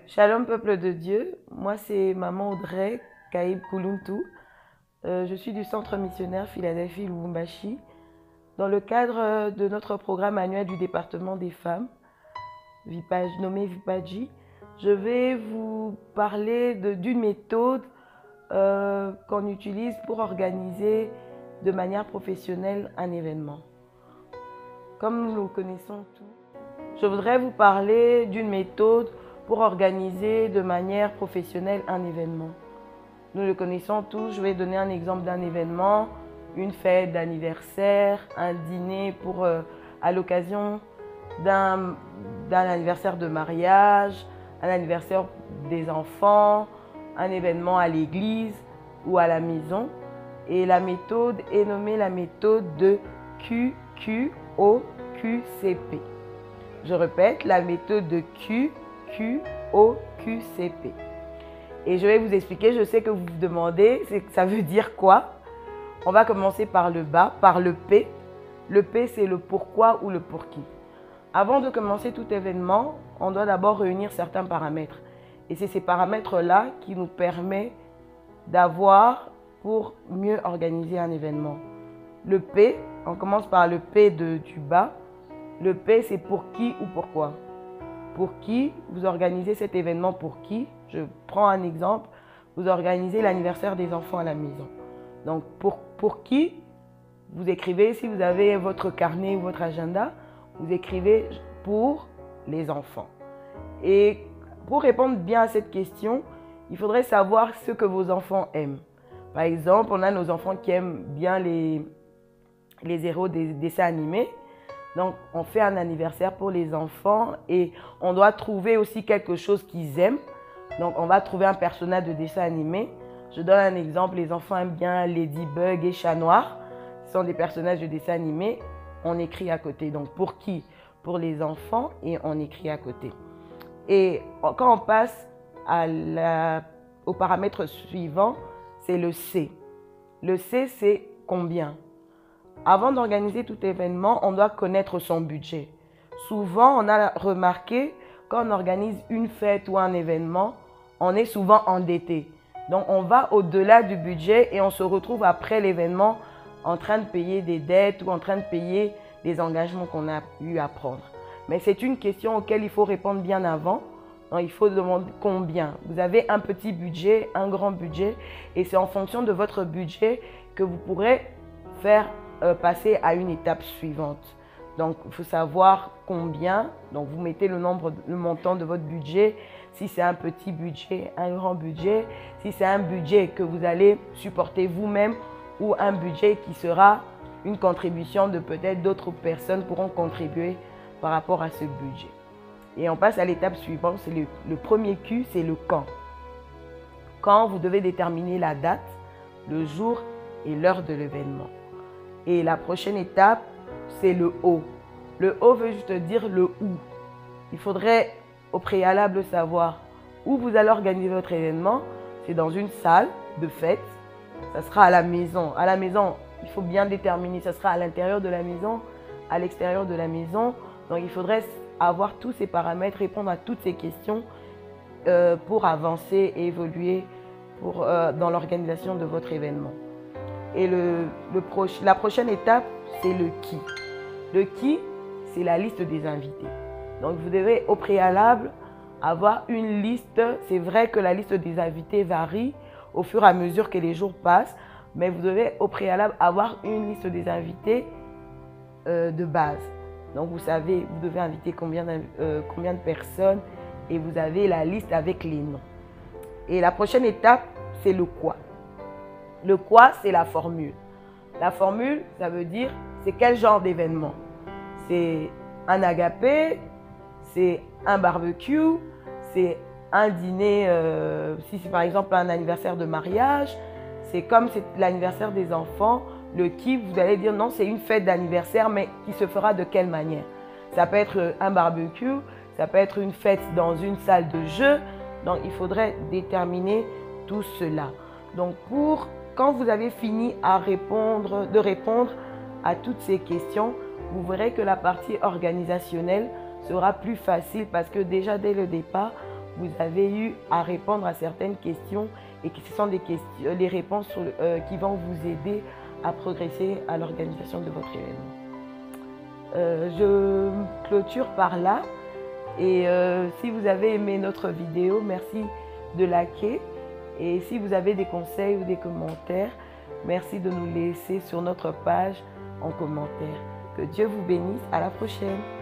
Shalom peuple de Dieu, moi c'est Maman Audrey Kaïb Kouluntou. Je suis du centre missionnaire Philadelphie Lubumbashi dans le cadre de notre programme annuel du département des femmes nommé Vipaji. Je vais vous parler d'une méthode qu'on utilise pour organiser de manière professionnelle un événement. Comme nous le connaissons tous, je voudrais vous parler d'une méthode pour organiser de manière professionnelle un événement. Nous le connaissons tous, je vais donner un exemple d'un événement, une fête d'anniversaire, un dîner à l'occasion d'un anniversaire de mariage, un anniversaire des enfants, un événement à l'église ou à la maison. Et la méthode est nommée la méthode de QQOQCP. Je répète, la méthode de QQOQCP. Et je vais vous expliquer, je sais que vous vous demandez, ça veut dire quoi? On va commencer par le bas, par le P. Le P, c'est le pourquoi ou le pour qui. Avant de commencer tout événement, on doit d'abord réunir certains paramètres. Et c'est ces paramètres-là qui nous permettent d'avoir pour mieux organiser un événement. Le P, on commence par le P du bas. Le P, c'est pour qui ou pourquoi. Pour qui vous organisez cet événement, pour qui? Je prends un exemple, vous organisez l'anniversaire des enfants à la maison. Donc pour qui vous écrivez, si vous avez votre carnet ou votre agenda, vous écrivez pour les enfants. Et pour répondre bien à cette question, il faudrait savoir ce que vos enfants aiment. Par exemple, on a nos enfants qui aiment bien les héros des dessins animés. Donc, on fait un anniversaire pour les enfants et on doit trouver aussi quelque chose qu'ils aiment. Donc, on va trouver un personnage de dessin animé. Je donne un exemple, les enfants aiment bien Ladybug et Chat Noir. Ce sont des personnages de dessin animé. On écrit à côté. Donc, pour qui? Pour les enfants et on écrit à côté. Et quand on passe au paramètre suivant, c'est le C. Le C, c'est combien? Avant d'organiser tout événement, on doit connaître son budget. Souvent, on a remarqué, quand on organise une fête ou un événement, on est souvent endetté. Donc, on va au-delà du budget et on se retrouve après l'événement en train de payer des dettes ou en train de payer des engagements qu'on a eu à prendre. Mais c'est une question auquel il faut répondre bien avant. Donc, il faut demander combien. Vous avez un petit budget, un grand budget et c'est en fonction de votre budget que vous pourrez faire passer à une étape suivante. Donc, il faut savoir combien. Donc, vous mettez le montant de votre budget. Si c'est un petit budget, un grand budget. Si c'est un budget que vous allez supporter vous-même ou un budget qui sera une contribution de peut-être d'autres personnes pourront contribuer par rapport à ce budget. Et on passe à l'étape suivante. C'est le premier Q, c'est le quand. Quand vous devez déterminer la date, le jour et l'heure de l'événement. Et la prochaine étape, c'est le O. Le O veut juste dire le où. Il faudrait au préalable savoir où vous allez organiser votre événement. C'est dans une salle de fête. Ça sera à la maison. À la maison, il faut bien déterminer. Ça sera à l'intérieur de la maison, à l'extérieur de la maison. Donc, il faudrait avoir tous ces paramètres, répondre à toutes ces questions pour avancer et évoluer dans l'organisation de votre événement. Et la prochaine étape, c'est le qui. Le qui, c'est la liste des invités. Donc, vous devez au préalable avoir une liste. C'est vrai que la liste des invités varie au fur et à mesure que les jours passent, mais vous devez au préalable avoir une liste des invités de base. Donc, vous savez, vous devez inviter combien de personnes et vous avez la liste avec les noms. Et la prochaine étape, c'est le quoi. Le quoi, c'est la formule. La formule, ça veut dire, c'est quel genre d'événement? C'est un agapé, c'est un barbecue, c'est un dîner, si c'est par exemple un anniversaire de mariage, c'est comme c'est l'anniversaire des enfants, le qui, vous allez dire non, c'est une fête d'anniversaire, mais qui se fera de quelle manière? Ça peut être un barbecue, ça peut être une fête dans une salle de jeu, donc il faudrait déterminer tout cela. Donc quand vous avez fini de répondre à toutes ces questions, vous verrez que la partie organisationnelle sera plus facile parce que déjà dès le départ, vous avez eu à répondre à certaines questions et que ce sont les réponses qui vont vous aider à progresser à l'organisation de votre événement. Je clôture par là et si vous avez aimé notre vidéo, merci de liker, et si vous avez des conseils ou des commentaires, merci de nous laisser sur notre page en commentaire. Que Dieu vous bénisse, à la prochaine.